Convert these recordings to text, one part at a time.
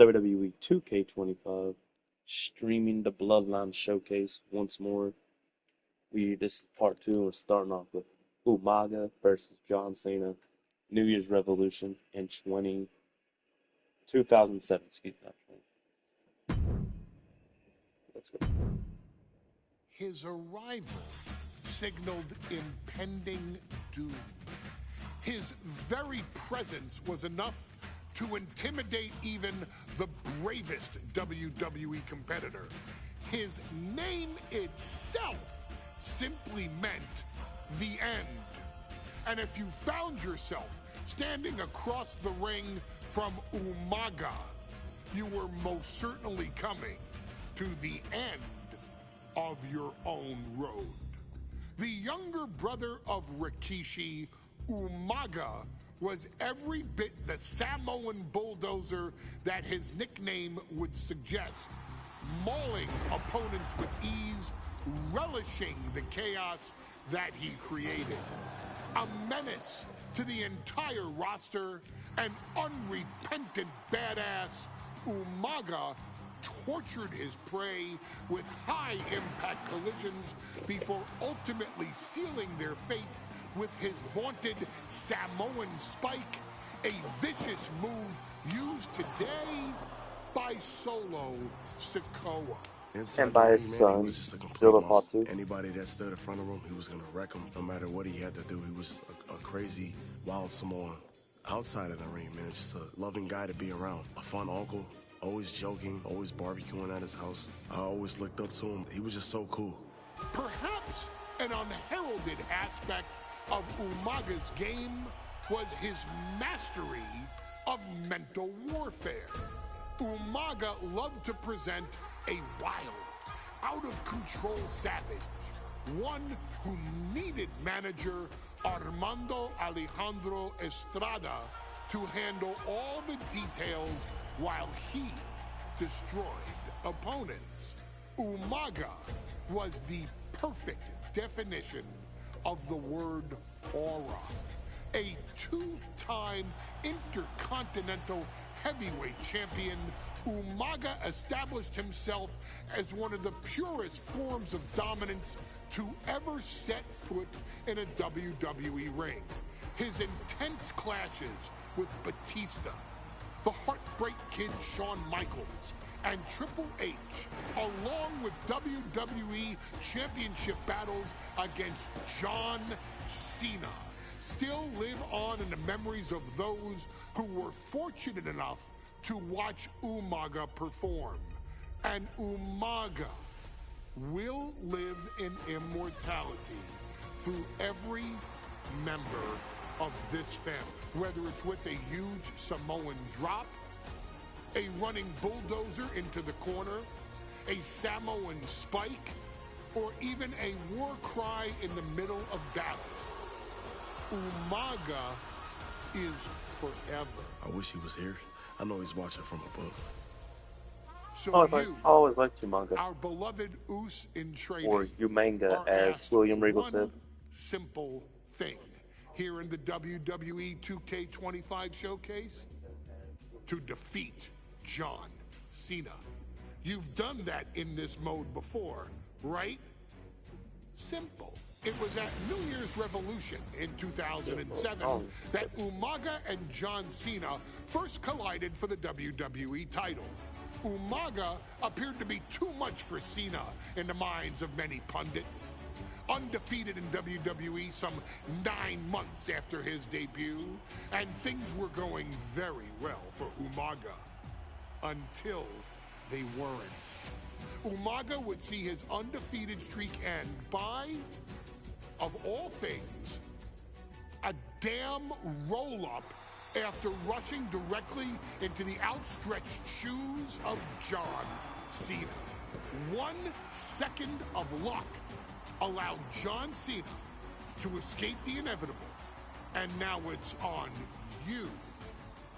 WWE 2K25 streaming the Bloodline showcase once more. This is part two. We're starting off with Umaga versus John Cena, New Year's Revolution in 2007. Excuse me, not 20. Let's go. His arrival signaled impending doom. His very presence was enough to intimidate even the bravest WWE competitor. His name itself simply meant the end. And if you found yourself standing across the ring from Umaga, you were most certainly coming to the end of your own road. The younger brother of Rikishi, Umaga, was every bit the Samoan bulldozer that his nickname would suggest, mauling opponents with ease, relishing the chaos that he created. A menace to the entire roster, an unrepentant badass, Umaga tortured his prey with high-impact collisions before ultimately sealing their fate with his vaunted Samoan spike, a vicious move used today by Solo Sikoa. And by his son, Silver Part 2. Anybody that stood in front of him, he was going to wreck him no matter what he had to do. He was just a crazy, wild Samoan. Outside of the ring, man, just a loving guy to be around. A fun uncle, always joking, always barbecuing at his house. I always looked up to him. He was just so cool. Perhaps an unheralded aspect of Umaga's game was his mastery of mental warfare. Umaga loved to present a wild, out-of-control savage, one who needed manager Armando Alejandro Estrada to handle all the details while he destroyed opponents. Umaga was the perfect definition of the word aura. A two-time intercontinental heavyweight champion, Umaga established himself as one of the purest forms of dominance to ever set foot in a WWE ring. His intense clashes with Batista, the Heartbreak Kid Shawn Michaels, and Triple H, along with WWE Championship battles against John Cena, still live on in the memories of those who were fortunate enough to watch Umaga perform. And Umaga will live in immortality through every member of this family, whether it's with a huge Samoan drop, a running bulldozer into the corner, a Samoan spike, or even a war cry in the middle of battle. Umaga is forever. I wish he was here. I know he's watching from above. So I always liked Umaga, our beloved Us in training, or Umanga, are as asked William Regal one said. simple thing here in the WWE 2K25 showcase: to defeat John Cena. You've done that in this mode before, right? Simple. It was at New Year's Revolution in 2007 that Umaga and John Cena first collided for the WWE title. Umaga appeared to be too much for Cena in the minds of many pundits. Undefeated in WWE some 9 months after his debut, and things were going very well for Umaga. Until they weren't. Umaga would see his undefeated streak end by, of all things, a damn roll-up after rushing directly into the outstretched shoes of John Cena. 1 second of luck allowed John Cena to escape the inevitable, and now it's on you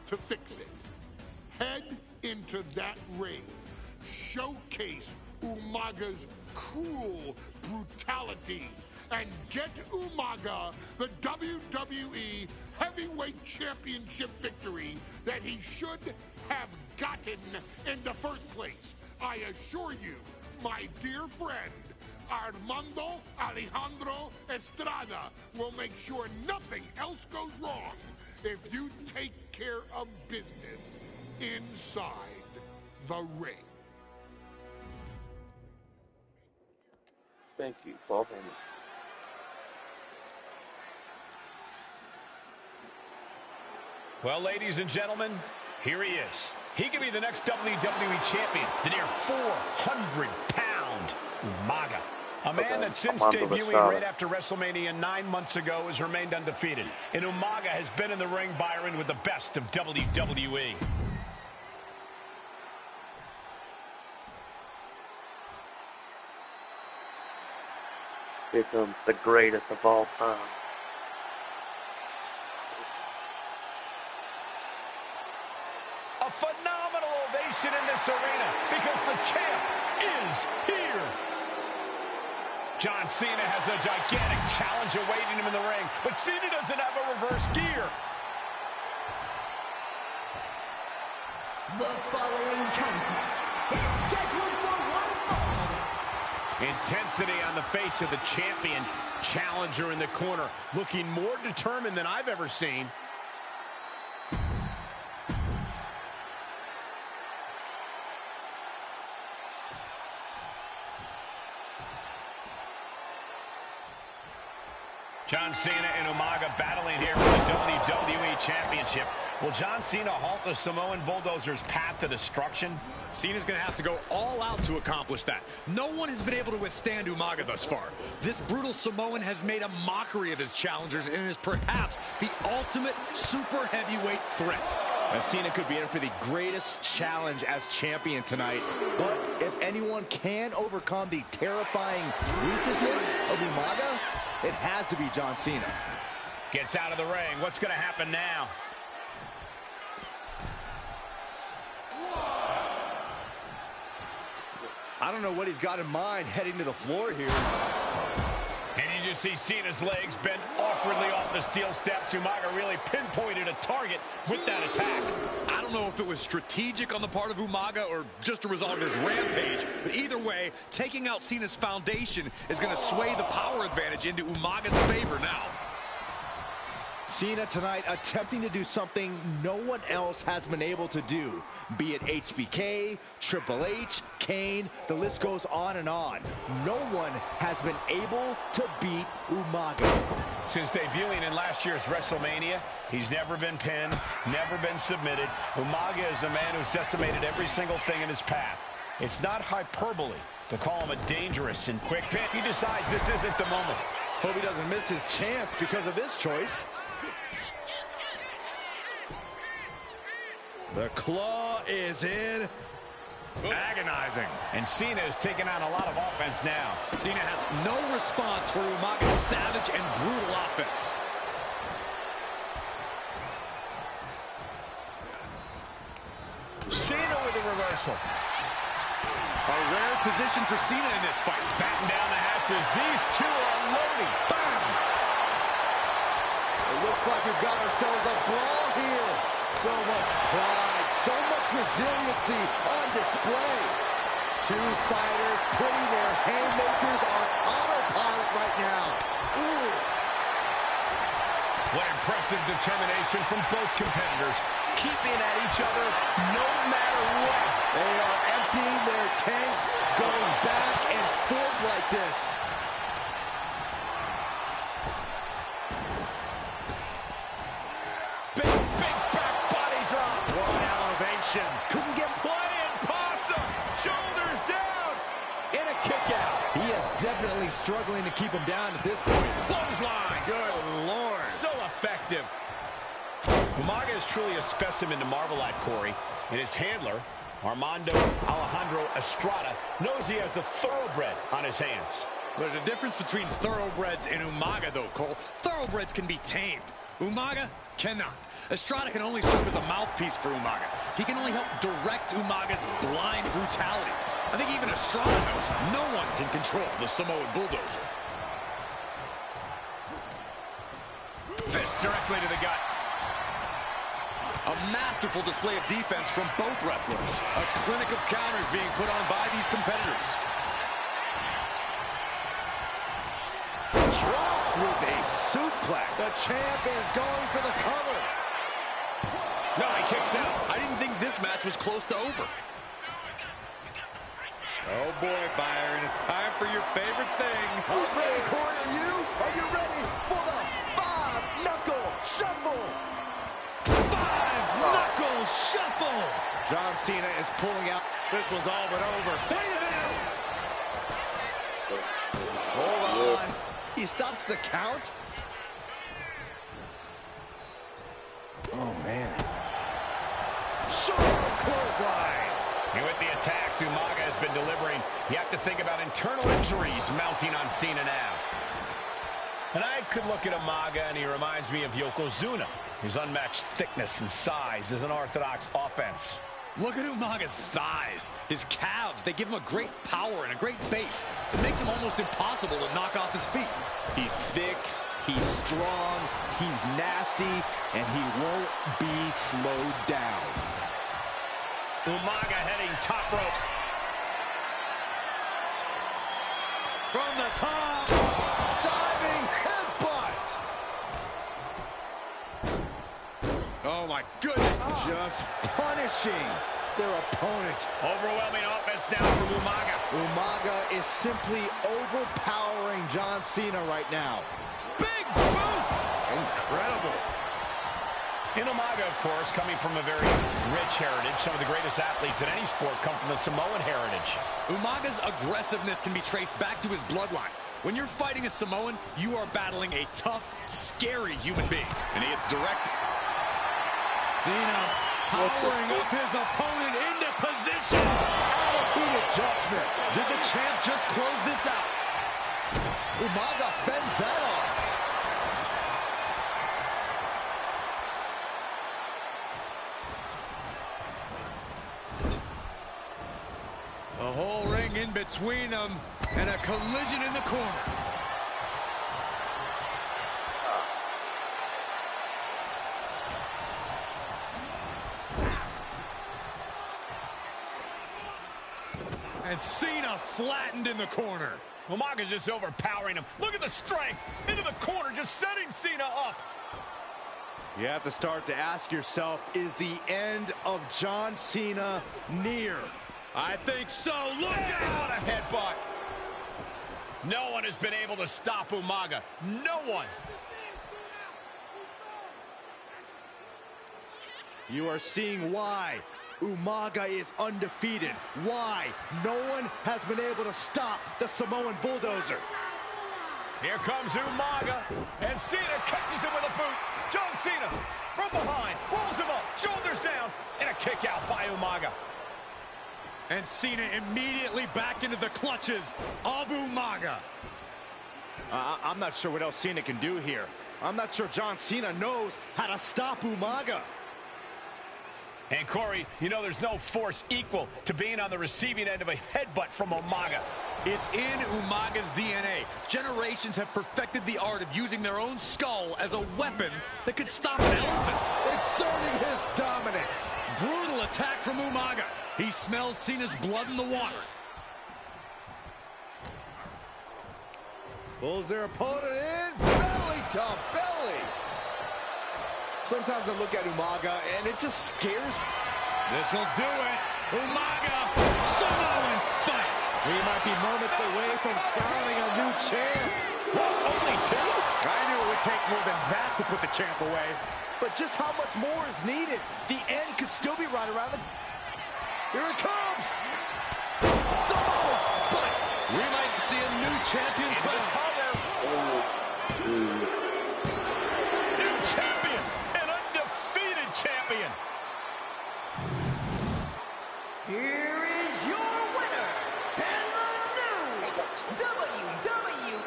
to fix it. Head into that ring, showcase Umaga's cruel brutality, and get Umaga the WWE heavyweight championship victory that he should have gotten in the first place. I assure you, my dear friend, Armando Alejandro Estrada will make sure nothing else goes wrong if you take care of business inside the ring. Thank you, Paul. Well, ladies and gentlemen, here he is. He could be the next WWE champion, the near 400-pound Umaga. A man that since debuting right after WrestleMania 9 months ago has remained undefeated. And Umaga has been in the ring, Byron, with the best of WWE. Here comes the greatest of all time. A phenomenal ovation in this arena because the champ is here. John Cena has a gigantic challenge awaiting him in the ring, but Cena doesn't have a reverse gear. The following contest is scheduled for one fall. Intensity on the face of the champion. Challenger in the corner, looking more determined than I've ever seen. John Cena and Umaga battling here for the WWE Championship. Will John Cena halt the Samoan Bulldozer's path to destruction? Cena's going to have to go all out to accomplish that. No one has been able to withstand Umaga thus far. This brutal Samoan has made a mockery of his challengers and is perhaps the ultimate super heavyweight threat. And Cena could be in for the greatest challenge as champion tonight. But if anyone can overcome the terrifying ruthlessness of Umaga, it has to be John Cena. Gets out of the ring. What's going to happen now? I don't know what he's got in mind heading to the floor here. And you just see Cena's legs bent awkwardly off the steel steps. Umaga really pinpointed a target with that attack. I don't know if it was strategic on the part of Umaga or just a result of his rampage, but either way, taking out Cena's foundation is going to sway the power advantage into Umaga's favor now. Cena tonight attempting to do something no one else has been able to do. Be it HBK, Triple H, Kane, the list goes on and on. No one has been able to beat Umaga. Since debuting in last year's WrestleMania, he's never been pinned, never been submitted. Umaga is a man who's decimated every single thing in his path. It's not hyperbole to call him a dangerous and quick pin. He decides this isn't the moment. Hope he doesn't miss his chance because of this choice. The claw is in. Agonizing. And Cena is taking on a lot of offense now. Cena has no response for Umaga's savage and brutal offense. Cena with a reversal. A rare position for Cena in this fight. Batten down the hatches. These two are loading. Bam! It looks like we've got ourselves a brawl here. So much pride, so much resiliency on display. Two fighters putting their haymakers on autopilot right now. Ooh. What impressive determination from both competitors, keeping at each other no matter what. They are emptying their tanks, going back and forth like this. Couldn't get playing. Possum. Shoulders down. And a kick out. He is definitely struggling to keep him down at this point. Clothesline. Good Lord. So effective. Umaga is truly a specimen to marvel at, Corey. And his handler, Armando Alejandro Estrada, knows he has a thoroughbred on his hands. There's a difference between thoroughbreds and Umaga, though, Cole. Thoroughbreds can be tamed. Umaga cannot. Estrada can only serve as a mouthpiece for Umaga. He can only help direct Umaga's blind brutality. I think even Estrada knows no one can control the Samoan Bulldozer. fist directly to the gut. A masterful display of defense from both wrestlers. A clinic of counters being put on by these competitors. Dropped with a suplex. The champ is going for the cover. No, he kicks out. I didn't think this match was close to over. Oh boy, Byron, it's time for your favorite thing. I'm ready, Corey. Are you? Are you ready for the 5-knuckle shuffle? 5-knuckle shuffle. John Cena is pulling out. This one's all but over. Hold on. He stops the count. Oh, man. Sharp clothesline. And with the attacks Umaga has been delivering, you have to think about internal injuries mounting on Cena now. And I could look at Umaga and he reminds me of Yokozuna. His unmatched thickness and size is an orthodox offense. Look at Umaga's thighs, his calves. They give him a great power and a great base. It makes him almost impossible to knock off his feet. He's thick, he's strong, he's nasty, and he won't be slowed down. Umaga heading top rope. From the top. Diving headbutt. Oh my goodness. Just punishing their opponent. Overwhelming offense now from Umaga. Umaga is simply overpowering John Cena right now. Big boot! Incredible. In Umaga, of course, coming from a very rich heritage, some of the greatest athletes in any sport come from the Samoan heritage. Umaga's aggressiveness can be traced back to his bloodline. When you're fighting a Samoan, you are battling a tough, scary human being. And he gets direct. Cena powering up his opponent into position. Attitude adjustment. Did the champ just close this out? Umaga fends that off. A whole ring in between them and a collision in the corner. And Cena flattened in the corner. Umaga's just overpowering him. Look at the strength. Into the corner, just setting Cena up. You have to start to ask yourself, is the end of John Cena near? I think so. Look What out! a headbutt. No one has been able to stop Umaga. No one. You are seeing why Umaga is undefeated. Why no one has been able to stop the Samoan bulldozer. Here comes Umaga, and Cena catches him with a boot. John Cena from behind, rolls him up, shoulders down, and a kick out by Umaga. And Cena immediately back into the clutches of Umaga. I'm not sure what else Cena can do here. I'm not sure John Cena knows how to stop Umaga. And Corey, you know there's no force equal to being on the receiving end of a headbutt from Umaga. It's in Umaga's DNA. Generations have perfected the art of using their own skull as a weapon that could stop an elephant. Exerting his dominance. Brutal attack from Umaga. He smells Cena's blood in the water. Pulls their opponent in, belly to belly. Sometimes I look at Umaga and it just scares me. This'll do it. Umaga, Samoan spike. We might be moments away from crowning a new champ. Only two? I knew it would take more than that to put the champ away. But just how much more is needed? The end could still be right around the... Here it comes! Samoan spike! We might see a new champion crowned. New champion, an undefeated champion. Here is your winner, and the new WWE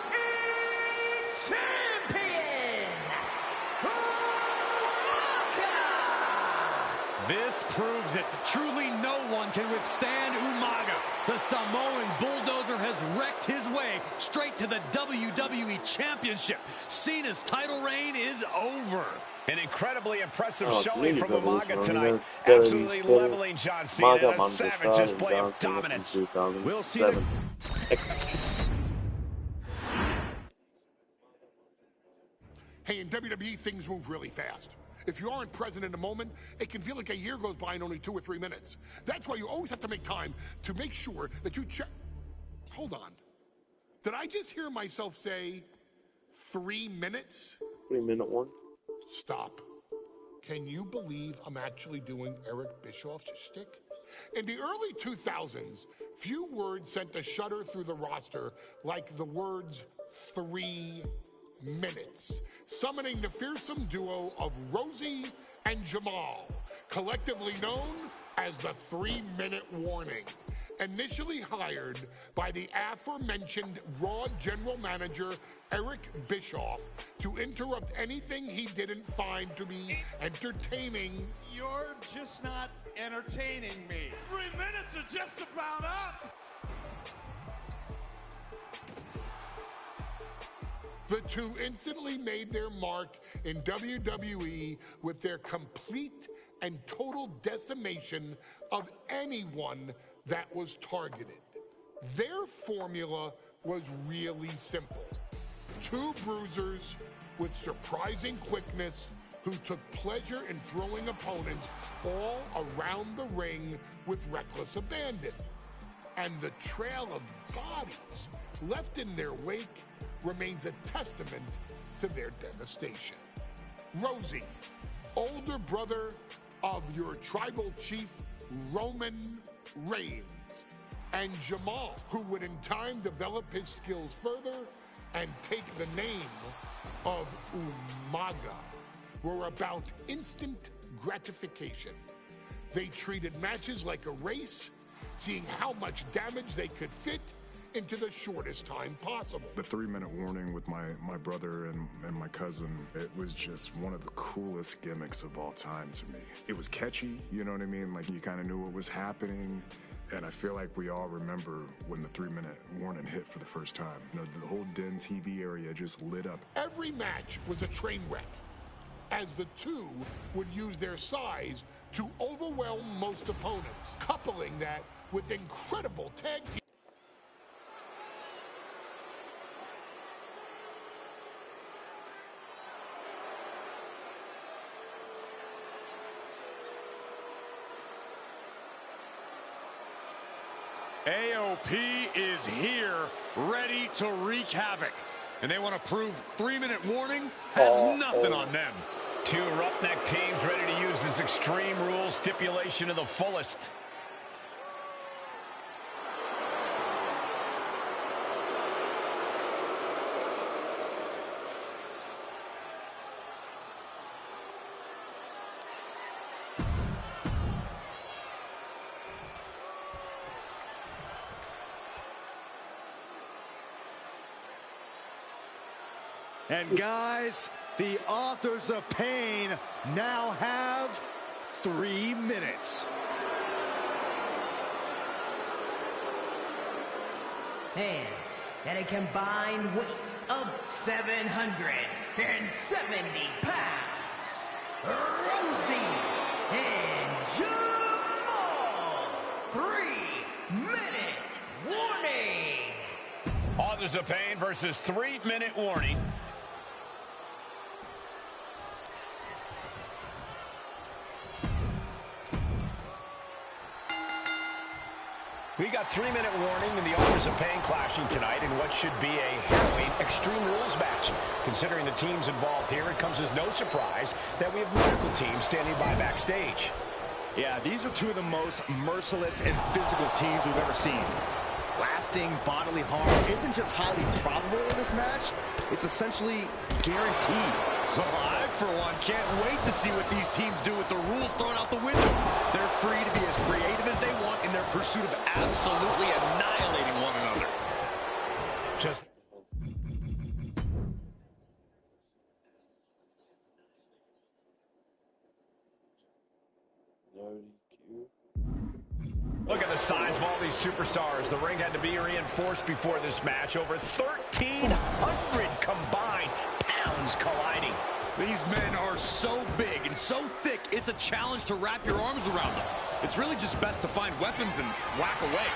Champion, Umaga! This proves it. Truly no one can withstand Umaga. The Samoan bulldozer has wrecked his way straight to the WWE Championship. Cena's title reign is over. An incredibly impressive showing from Umaga Revolution, tonight. you know, Absolutely leveling John Cena in a savage display of dominance. We'll see the... Hey, in WWE, things move really fast. If you aren't present in the moment, it can feel like a year goes by in only 2 or 3 minutes. That's why you always have to make time to make sure that you check. Hold on. Did I just hear myself say 3 minutes? 3-minute one. Stop. Can you believe I'm actually doing Eric Bischoff's shtick? In the early 2000s, few words sent a shudder through the roster like the words 3 minutes, summoning the fearsome duo of Rosie and Jamal, collectively known as the 3-minute warning. Initially hired by the aforementioned Raw general manager Eric Bischoff to interrupt anything he didn't find to be entertaining. You're just not entertaining me. 3 minutes are just about up. The two instantly made their mark in WWE with their complete and total decimation of anyone that was targeted. Their formula was really simple. 2 bruisers with surprising quickness who took pleasure in throwing opponents all around the ring with reckless abandon. And the trail of bodies left in their wake remains a testament to their devastation. Rosie, older brother of your tribal chief, Roman Reigns, and Jamal, who would in time develop his skills further and take the name of Umaga, were about instant gratification. They treated matches like a race, seeing how much damage they could fit into the shortest time possible. The 3-minute warning with my brother and my cousin, it was just one of the coolest gimmicks of all time to me. It was catchy, you know what I mean? Like, you kind of knew what was happening. And I feel like we all remember when the 3-minute warning hit for the first time. You know, the whole Den TV area just lit up. Every match was a train wreck, as the two would use their size to overwhelm most opponents, coupling that with incredible tag team. AOP is here, ready to wreak havoc. And they want to prove 3-minute warning has nothing on them. 2 roughneck teams ready to use this Extreme Rules stipulation to the fullest. And guys, the authors of pain now have 3 minutes. And at a combined weight of 770 pounds, Rosie and Jamal. 3-minute warning. Authors of Pain versus 3-minute warning. We got 3-minute warning and the Authors of Pain clashing tonight in what should be a harrowing Extreme Rules match. Considering the teams involved here, it comes as no surprise that we have medical teams standing by backstage. Yeah, these are 2 of the most merciless and physical teams we've ever seen. Lasting bodily harm isn't just highly probable in this match, it's essentially guaranteed. I, for one, can't wait to see what these teams do with the rules thrown out the window. They're free to be as creative as they want in their pursuit of absolutely annihilating one another. Just Nerdy size of all these superstars, the ring had to be reinforced before this match. Over 1,300 combined pounds colliding. These men are so big and so thick, it's a challenge to wrap your arms around them. It's really just best to find weapons and whack away.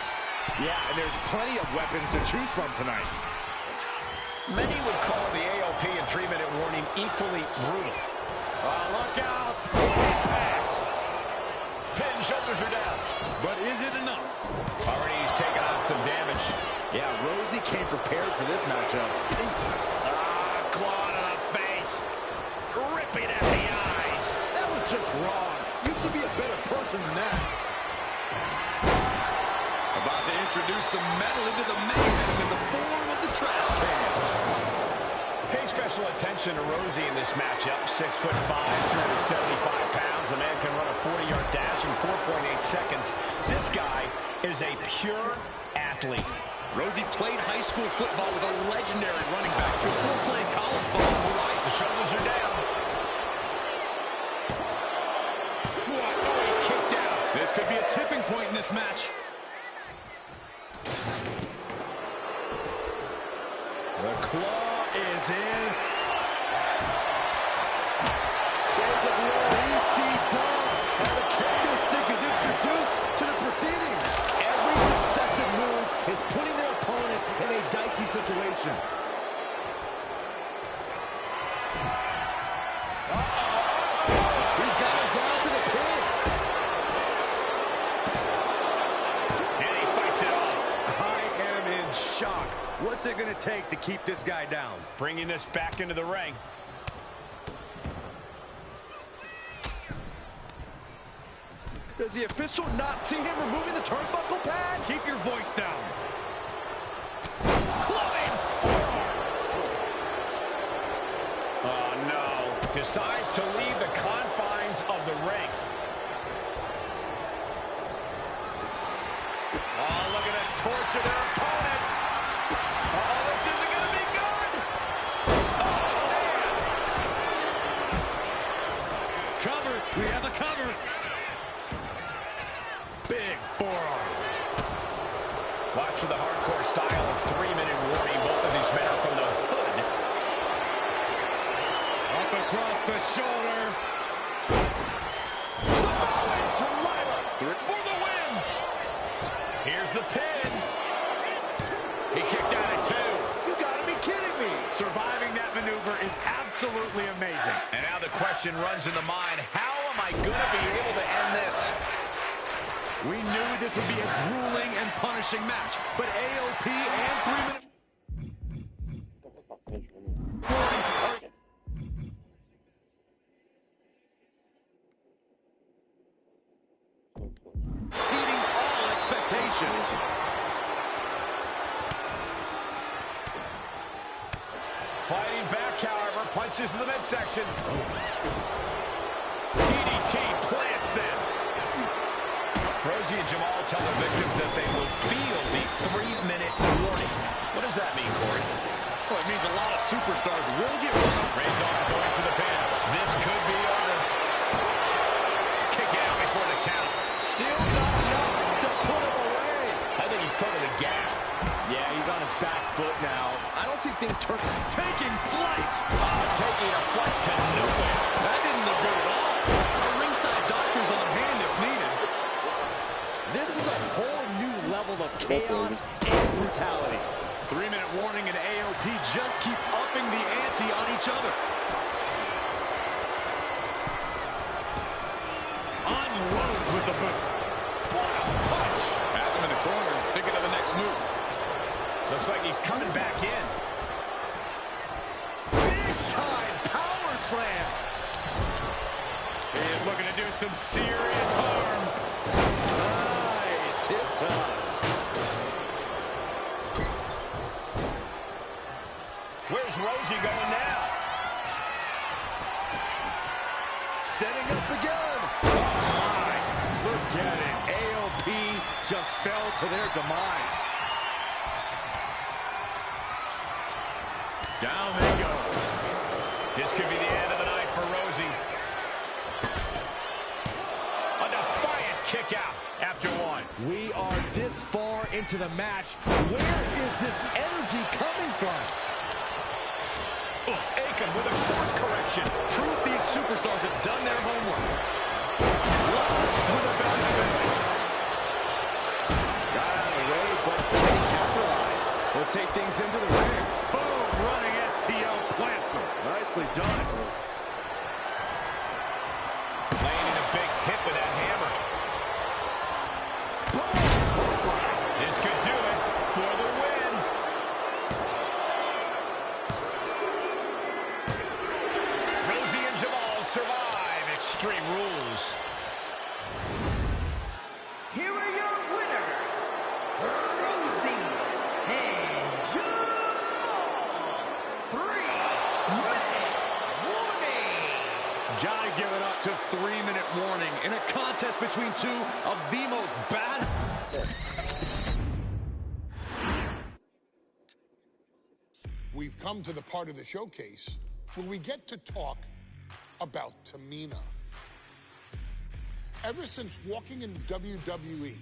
Yeah, and there's plenty of weapons to choose from tonight. Many would call the AOP and 3-minute warning equally brutal. Look out! Impact! Pin, shoulders are down. But is it enough? Already he's taken on some damage. Yeah, Rosie came prepared for this matchup. Claw to the face. Ripping at the eyes. That was just wrong. You should be a better person than that. About to introduce some metal into the mayhem in the form of the trash can. Pay special attention to Rosie in this matchup. 6'5", 375 pounds. The man can run a 40-yard dash in 4.8 seconds. This guy is a pure athlete. Rosie played high school football with a legendary running back before playing college ball in Hawaii. The shoulders are down. What? Oh, he kicked out. This could be a tipping point in this match. The claw is in. Shades of the old EC dog as a candlestick is introduced to the proceedings. Every successive move is putting their opponent in a dicey situation. He's got him down to the pin. And he fights it off. I am in shock. What's it going to take to keep this guy down? Bringing this back into the ring. Does the official not see him removing the turnbuckle pad? Keep your voice down. Clubbing forearm. Oh, no. Decides to leave the confines of the ring. Oh, look at that torture their opponent. Oh, this isn't going to be good. Oh, man. Cover. We have a cover. Big forearm. Watch for the hardcore style of 3-minute warning. Both of these men are from the hood. Up across the shoulder. Samoan Dramatic For the win. Here's the pin. He kicked out at 2. You gotta be kidding me. Surviving that maneuver is absolutely amazing. And now the question runs in the mind, how am I going to be able to end this? We knew this would be a grueling and punishing match, but AOP and 3-minute... exceeding all expectations. Fighting back, however, punches in the midsection. DDT plants them. Rosie and Jamal tell the victims that they will feel the 3-minute warning. What does that mean, Corey? Well, it means a lot of superstars will get run up. Razor going for the pin. This could be over. Kick out before the count. Still not enough to put him away. I think he's totally gassed. Yeah, he's on his back foot now. I don't see things turning. Taking flight. Taking a flight to nowhere. That didn't look good at all. Our ringside doctor's on hand if needed. This is a whole new level of chaos and brutality. 3-minute warning and AOP just keep upping the ante on each other. Unloads with the boot. What a punch. Has him in the corner, thinking of the next move. Looks like he's coming back in. Big time power slam. He is looking to do some serious harm. Nice hip toss. Where's Rosie going now? Setting up again. Oh my. Forget it. AOP just fell to their demise. Down they go. This could be the end of the night for Rosie. A defiant kick out after 1. done. We are this far into the match. Where is this energy coming from? Aiken with a course correction. Proof these superstars have done their homework. Launched with a belly to belly. Got out of the way, but they capitalize. We'll take things into the ring. Boom, running STL plants him. Nicely done. Landing a big hit with that hammer. This could do it for the win. Rosie and Jamal survive Extreme Rules. Here are your winners, Rosie and Jamal. 3-minute warning. Johnny giving up to 3-minute warning in a contest between two of the most bad. We've come to the part of the showcase where we get to talk about Tamina. Ever since walking in WWE,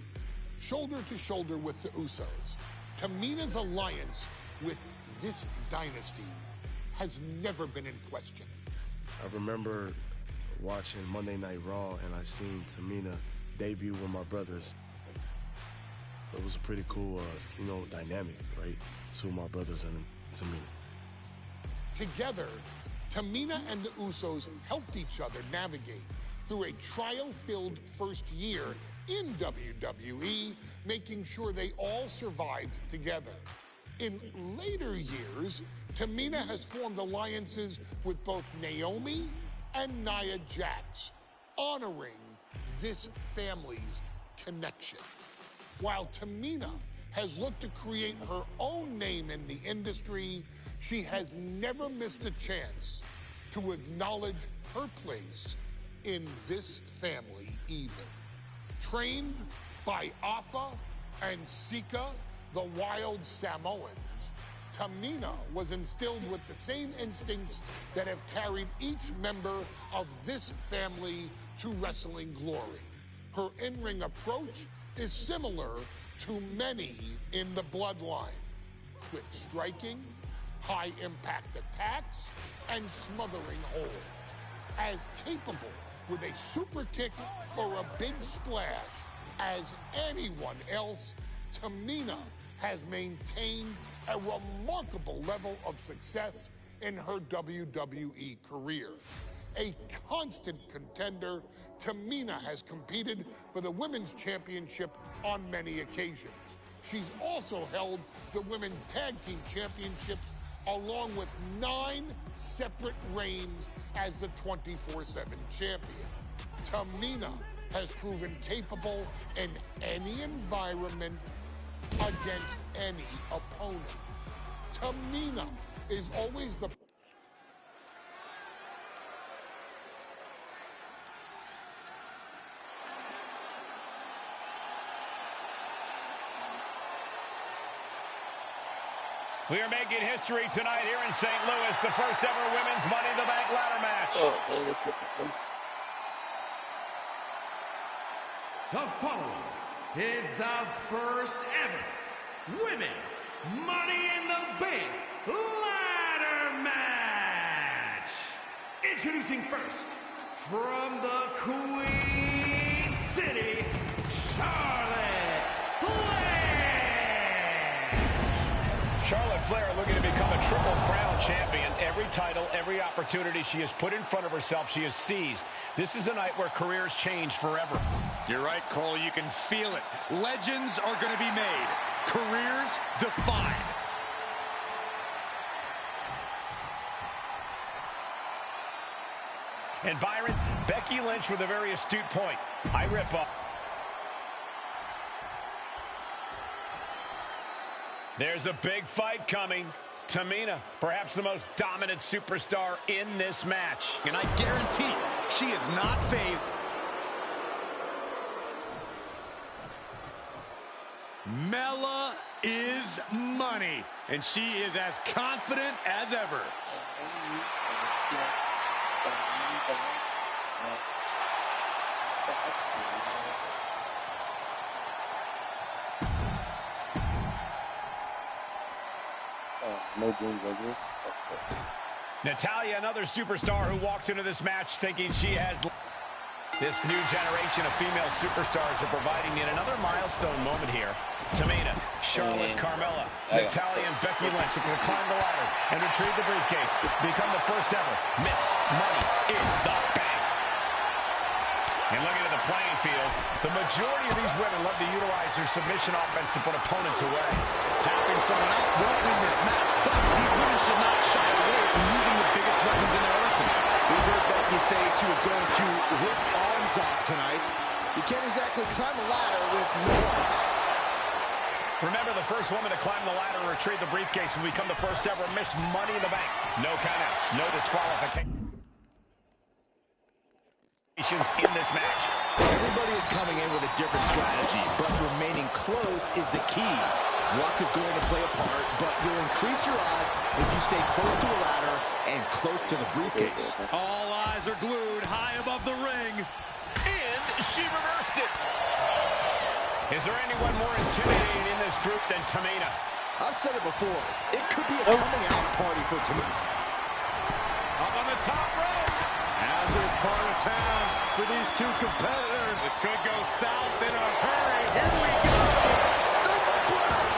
shoulder to shoulder with the Usos, Tamina's alliance with this dynasty has never been in question. I remember watching Monday Night Raw, and I seen Tamina debut with my brothers. It was a pretty cool, dynamic, right? Two of my brothers and Tamina. Together, Tamina and the Usos helped each other navigate through a trial-filled first year in WWE, making sure they all survived together. In later years, Tamina has formed alliances with both Naomi and Nia Jax, honoring this family's connection. While Tamina has looked to create her own name in the industry, she has never missed a chance to acknowledge her place in this family either. Trained by Afa and Sika, the wild Samoans, Tamina was instilled with the same instincts that have carried each member of this family to wrestling glory. Her in-ring approach is similar to many in the Bloodline. Quick striking, high-impact attacks, and smothering holds. As capable with a super kick or a big splash as anyone else, Tamina has maintained a remarkable level of success in her WWE career. A constant contender, Tamina has competed for the Women's Championship on many occasions. She's also held the Women's Tag Team Championships along with 9 separate reigns as the 24/7 champion. Tamina has proven capable in any environment against any opponent. Tamina is always the We are making history tonight here in St. Louis, the first ever women's Money in the Bank ladder match. Oh, man, let's get this one. The following is the first ever Women's Money in the Bank ladder match. Introducing first, from the Queen City, Charlotte Flair. Charlotte Flair looking to become a Triple Crown champion. Every title, every opportunity she has put in front of herself, she has seized. This is a night where careers change forever. You're right, Cole. You can feel it. Legends are going to be made. Careers defined. And Byron, Becky Lynch with a very astute point. I rip up. There's a big fight coming. Tamina, perhaps the most dominant superstar in this match. And I guarantee she is not fazed. Mela is money, and she is as confident as ever. No dreams right here. Natalya, another superstar who walks into this match thinking she has... This new generation of female superstars are providing yet another milestone moment here. Tamina, Charlotte, Carmella, Natalya, and Becky Lynch are going to climb the ladder and retrieve the briefcase. Become the first ever Miss Money in the Bank. And looking at the playing field, the majority of these women love to utilize their submission offense to put opponents away. Tapping someone out won't win this match, but these women should not shy away from using the biggest weapons in their arsenal. We heard Becky say she was going to rip arms off tonight. You can't exactly climb a ladder with no arms. Remember, the first woman to climb the ladder and retrieve the briefcase will become the first ever Miss Money in the Bank. No countouts, no disqualification in this match. Everybody is coming in with a different strategy, but remaining close is the key. Luck is going to play a part, but you'll increase your odds if you stay close to a ladder and close to the briefcase. All eyes are glued high above the ring. And she reversed it. Is there anyone more intimidating in this group than Tamina? I've said it before. It could be a coming out party for Tamina. Up on the top rope. Hazardous part of town for these two competitors. This could go south in a hurry. Here we go. Superplex.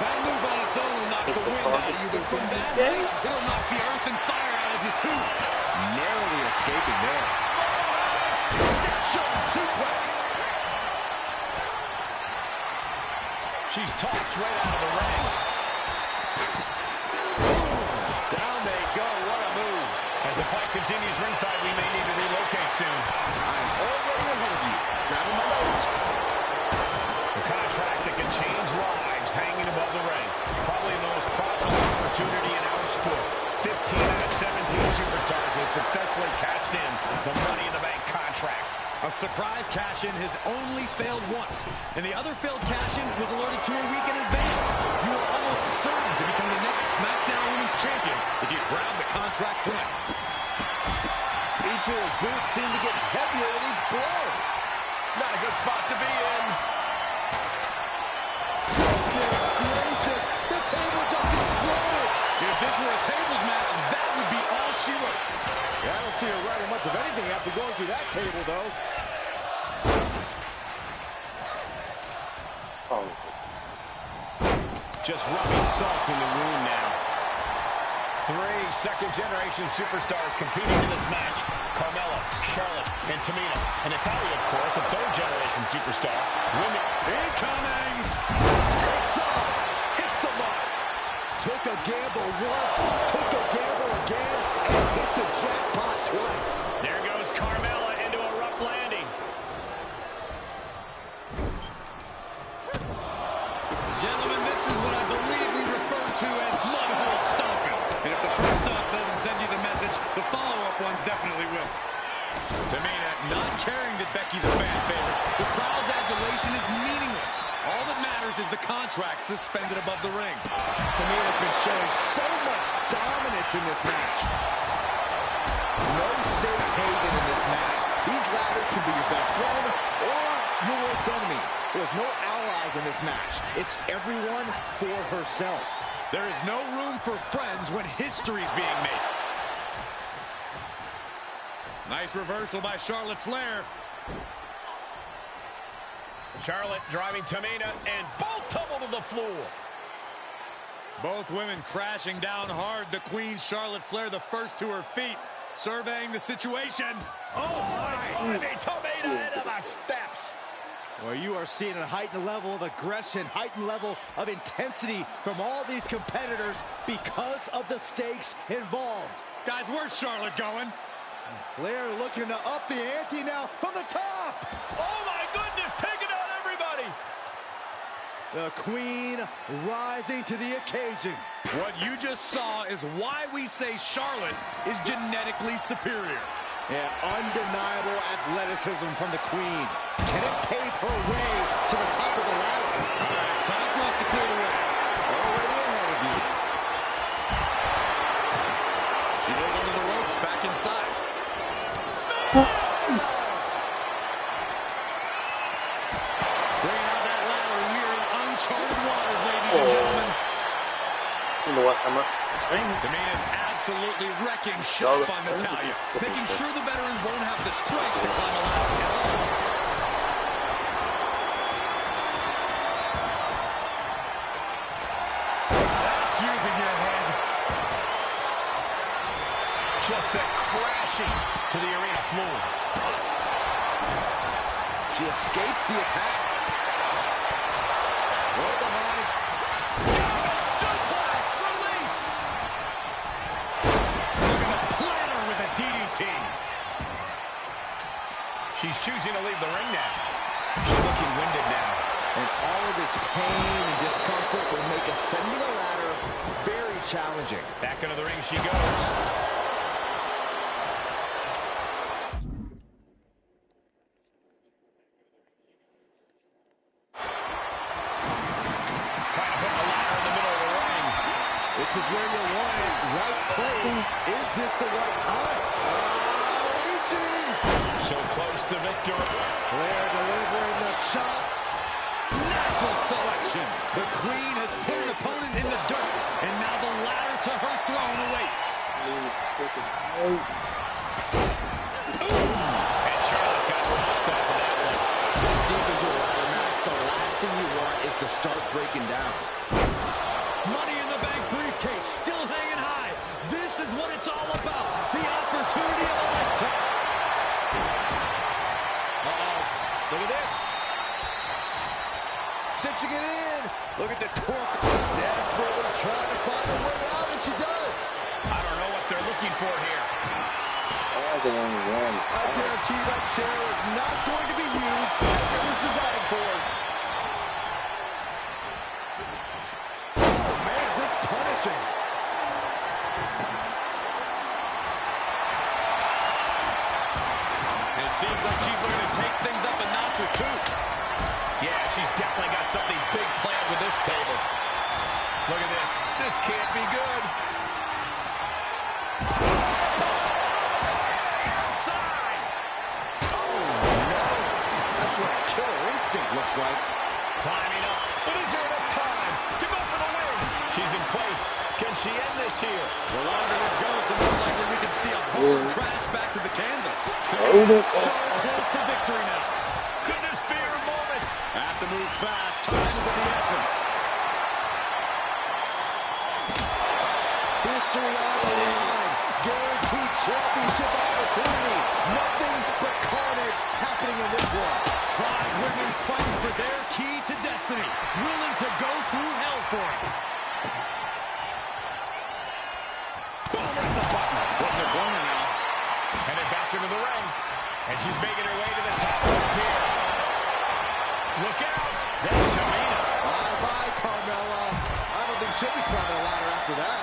That move on its own will knock the wind out of you, but from that height, it'll knock the earth and fire out of you too. Narrowly escaping there. Snapshot suplex. She's tossed right out of the ring. Down they go. What a move. As the fight continues ringside, we may need to relocate soon. I'm already ahead of you. Grabbing my notes. The contract that can change lives hanging above the ring. Probably the most profitable opportunity in our sport. 15 out of 17 superstars have successfully cashed in the Money in the Bank contract. A surprise cash-in has only failed once, and the other failed cash-in was alerted to a week in advance. You are almost certain to become the next SmackDown Women's Champion if you grab the contract tonight. Each of his boots seem to get heavier with each blow. Not a good spot to be in. Goodness gracious, the table just exploded. If this were a tables match, that would be all she wrote. Yeah, I don't see her writing much of anything after going through that table, though. Just rubbing salt in the wound now. 3 second-generation superstars competing in this match. Carmella, Charlotte, and Tamina. And Natalya, of course, a 3rd-generation superstar. Women Incoming. Takes off. Hits the mark. Took a gamble once, took a gamble again, and hit the jackpot twice. There goes Carmella into a rough landing. Gentlemen, this is what I believe we refer to as mudhole stomping. And if the first stomp doesn't send you the message, the follow-up ones definitely will. Tamina not caring that Becky's a fan favorite. The crowd's adulation is meaningless. All that matters is the contract suspended above the ring. Tamina's been showing so much dominance in this match. No safe haven in this match. These ladders can be your best friend or your worst enemy. There's no allies in this match. It's everyone for herself. There is no room for friends when history's being made. Nice reversal by Charlotte Flair. Charlotte driving Tamina, and both tumble to the floor. Both women crashing down hard. The Queen, Charlotte Flair, the first to her feet, surveying the situation. Oh, my. Tamina into the steps. Well, you are seeing a heightened level of aggression, heightened level of intensity from all these competitors because of the stakes involved. Guys, where's Charlotte going? Flair looking to up the ante now from the top. Oh, my goodness, taking out everybody. The Queen rising to the occasion. What you just saw is why we say Charlotte is genetically superior. Yeah, undeniable athleticism from the Queen. Can it pave her way to the top of the ladder? All right, time for us to clear the way. Already ahead of you. She goes under the ropes, back inside. Bringing out that ladder, we are in uncharted waters, ladies and gentlemen. You know what? I'm not. Tamina's absolutely wrecking shop on Natalya, making sure the veterans won't have the strength to climb a ladder at all. That's using your head. Just sent crashing to the arena floor. She escapes the attack. Roll behind. Suplex released. Look at the planter with a DDT. She's choosing to leave the ring now. She's looking winded now. And all of this pain and discomfort will make ascending a ladder very challenging. Back into the ring she goes. This is where you want it. Right place. Is this the right time? Reaching. So close to victory. Flair delivering the chop. Natural selection. The Queen has put an opponent in the dirt, and now the ladder to her throne awaits. And Charlotte got knocked off of that one. This deep into a ladder match, the last thing you want is to start breaking down. Money in the Bank briefcase still hanging high. This is what it's all about. The opportunity of a lifetime. Look at this. Cinching it in. Look at the torque. Desperately trying to find a way out, and she does. I don't know what they're looking for here. I guarantee that chair is not going to be used as it was designed for. Seems like she's looking to take things up a notch or two. Yeah, she's definitely got something big planned with this table. Look at this. This can't be good. Outside. Oh, no. That's what killer instinct looks like. Climbing up. But is there enough time to go for the win? She's in place. Can she end this here? The longer this goes, the more likely we can see a hard crash back to the canvas. So close to victory now. Could this be her moment? Have to move fast. Time is of the essence. History on the line. Guaranteed championship opportunity. Nothing but carnage happening in this one. 5 women fighting for their key to destiny. Willing to go through hell for it. Putting the corner now. Headed back into the ring. And she's making her way to the top rope here. Look out. That's Tamina. Bye-bye, Carmella. I don't think she'll be climbing a ladder after that.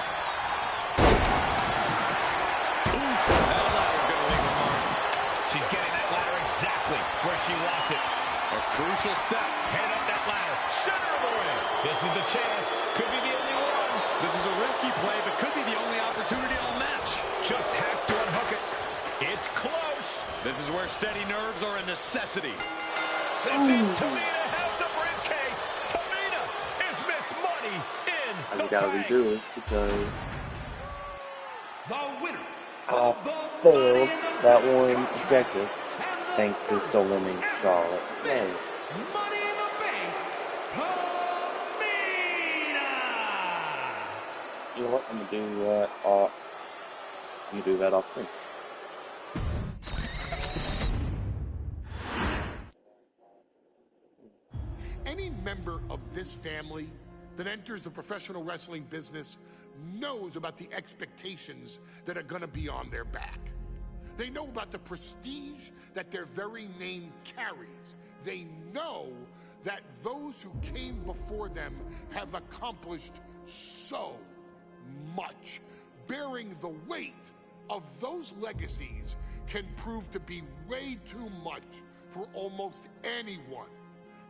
Oof, that ladder's going to leave her mark. She's getting that ladder exactly where she wants it. A crucial step. Head up that ladder. Center of the ring. This is the chance. Could be the only one. This is a risky play, but could be the only opportunity all match. Just has to unhook it. It's close. This is where steady nerves are a necessity. This is Tamina has the briefcase. Tamina is Miss Money in the I gotta bank. redo it because The winner. I failed that one objective thanks to soloing Charlotte. Man. Money in the Bank. Tamina. You know what? I'm gonna do that off. You do that off screen. Any member of this family that enters the professional wrestling business knows about the expectations that are going to be on their back. They know about the prestige that their very name carries. They know that those who came before them have accomplished so much. Bearing the weight of those legacies can prove to be way too much for almost anyone.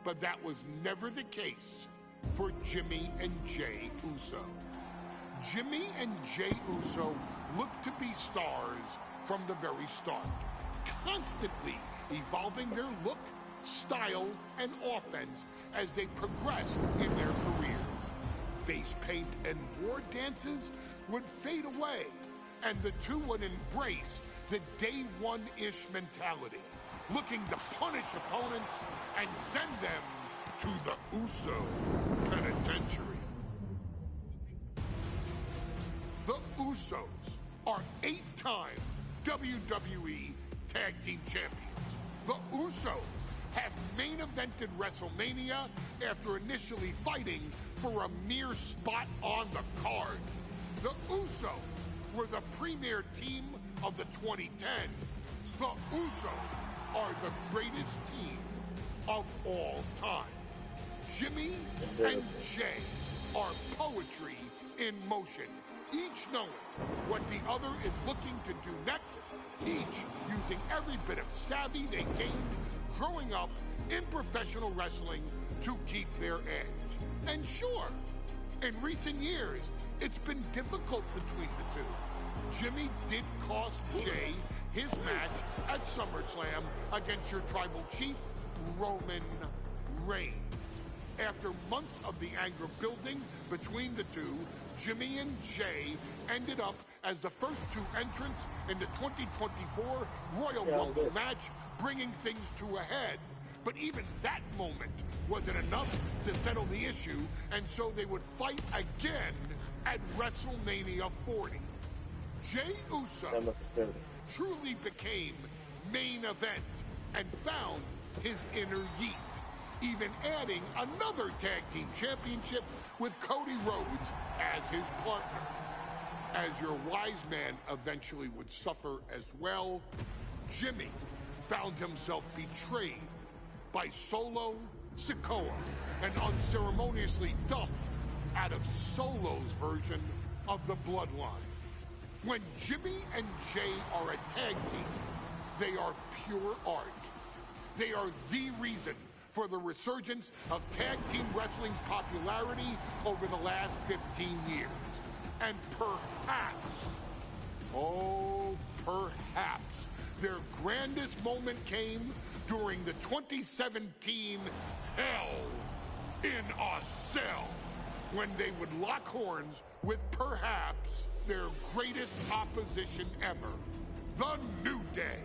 But that was never the case for Jimmy and Jey Uso. Jimmy and Jey Uso looked to be stars from the very start, constantly evolving their look, style, and offense as they progressed in their careers. face paint and war dances would fade away, and the two would embrace the day one-ish mentality, looking to punish opponents and send them to the Uso penitentiary. The Usos are 8-time WWE Tag Team Champions. The Usos have main evented WrestleMania after initially fighting for a mere spot on the card. The Usos were the premier team of the 2010s. The Usos are the greatest team of all time. Jimmy and Jay are poetry in motion, each knowing what the other is looking to do next, each using every bit of savvy they gained growing up in professional wrestling to keep their edge. And sure, in recent years, it's been difficult between the two. Jimmy did cost Jay his match at SummerSlam against your tribal chief, Roman Reigns. After months of the anger building between the two, Jimmy and Jay ended up as the first two entrants in the 2024 Royal Rumble match, bringing things to a head. But even that moment wasn't enough to settle the issue, and so they would fight again at WrestleMania 40. Jey Uso truly became main event and found his inner yeet, even adding another tag team championship with Cody Rhodes as his partner. As your wise man eventually would suffer as well, Jimmy found himself betrayed by Solo Sikoa and unceremoniously dumped out of Solo's version of the Bloodline. When Jimmy and Jay are a tag team, they are pure art. They are the reason for the resurgence of tag team wrestling's popularity over the last 15 years. And perhaps, oh, perhaps, their grandest moment came during the 2017 Hell in a Cell, when they would lock horns with perhaps their greatest opposition ever, The New Day.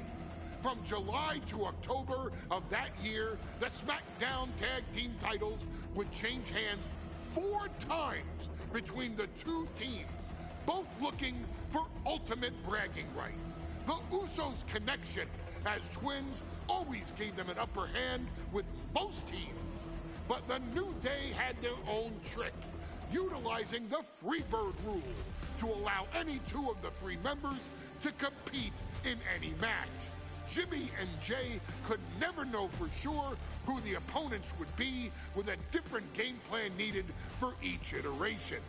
From July to October of that year, the SmackDown Tag Team titles would change hands 4 times between the two teams, both looking for ultimate bragging rights. The Usos' connection as twins always gave them an upper hand with most teams, but the New Day had their own trick, utilizing the Freebird rule to allow any 2 of the 3 members to compete in any match. Jimmy and Jay could never know for sure who the opponents would be, with a different game plan needed for each iteration.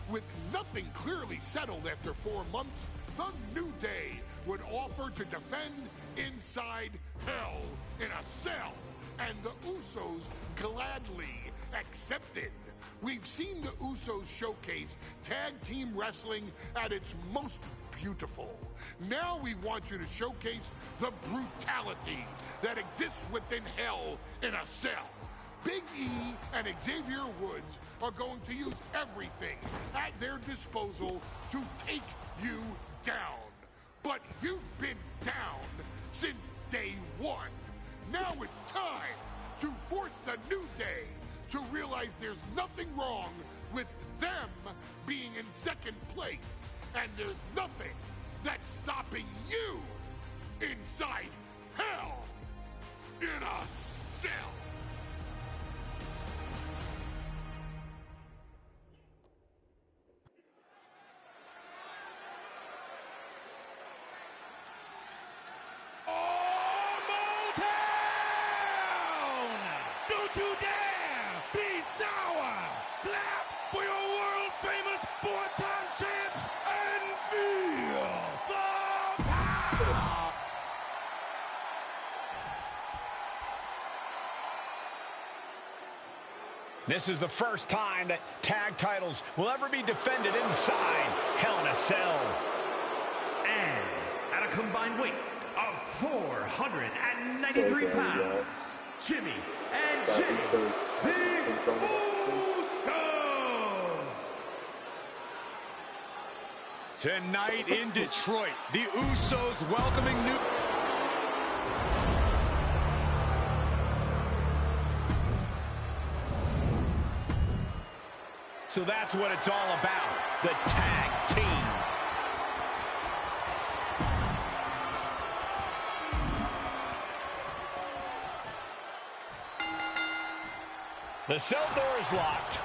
With nothing clearly settled after 4 months, the New Day would offer to defend inside Hell in a Cell, and the Usos gladly accepted. We've seen the Usos showcase tag team wrestling at its most beautiful. Now we want you to showcase the brutality that exists within Hell in a Cell. Big E and Xavier Woods are going to use everything at their disposal to take you down. But you've been down since day 1. Now it's time to force the New Day to realize there's nothing wrong with them being in second place, and there's nothing that's stopping you inside Hell in a Cell. Don't you dare be sour! Clap for your world-famous 4-time champs and feel the power! This is the first time that tag titles will ever be defended inside Hell in a Cell. And at a combined weight of 493 pounds, Jimmy and Jay, the Usos! Tonight in Detroit, the Usos welcoming new... So that's what it's all about, the tag team. The cell door is locked.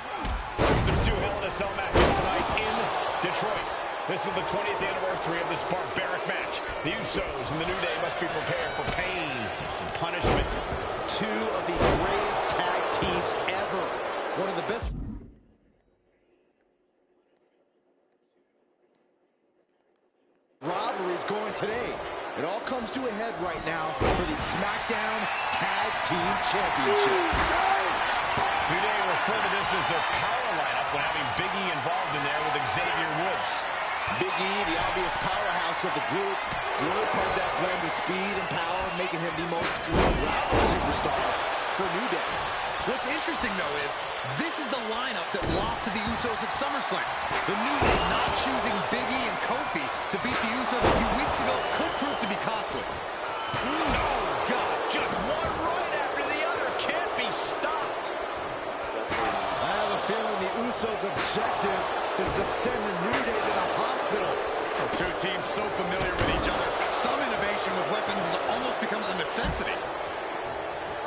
First of two Hell in a Cell matches tonight in Detroit. This is the 20th anniversary of this barbaric match. The Usos and the New Day must be prepared for pain and punishment. Two of the greatest tag teams ever. One of the best... rivalries going today. It all comes to a head right now for the SmackDown Tag Team Championship. New Day refer to this as their power lineup when having Big E involved in there with Xavier Woods. Big E, the obvious powerhouse of the group. Woods has that blend of speed and power, making him the most well-rounded superstar for New Day. What's interesting, though, is this is the lineup that lost to the Usos at SummerSlam. The New Day not choosing Big E and Kofi to beat the Usos a few weeks ago could prove to be costly. Oh, God, just one right after the other can't be stopped. I have a feeling the Usos' objective is to send the New Day to the hospital. The two teams so familiar with each other, some innovation with weapons almost becomes a necessity.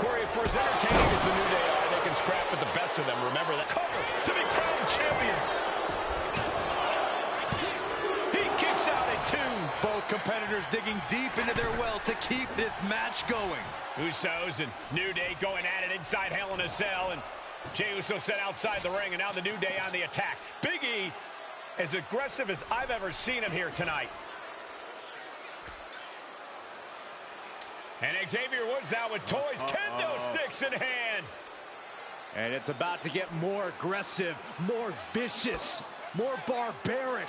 Corey, for as entertaining as the New Day are, they can scrap with the best of them. Remember that. Cover to be crowned champion. He kicks out at two. Both competitors digging deep into their well to keep this match going. Usos and New Day going at it inside Hell in a Cell, and Jey Uso set outside the ring, and now the New Day on the attack. Big E, as aggressive as I've ever seen him here tonight. And Xavier Woods now with toys, kendo sticks in hand. And it's about to get more aggressive, more vicious, more barbaric.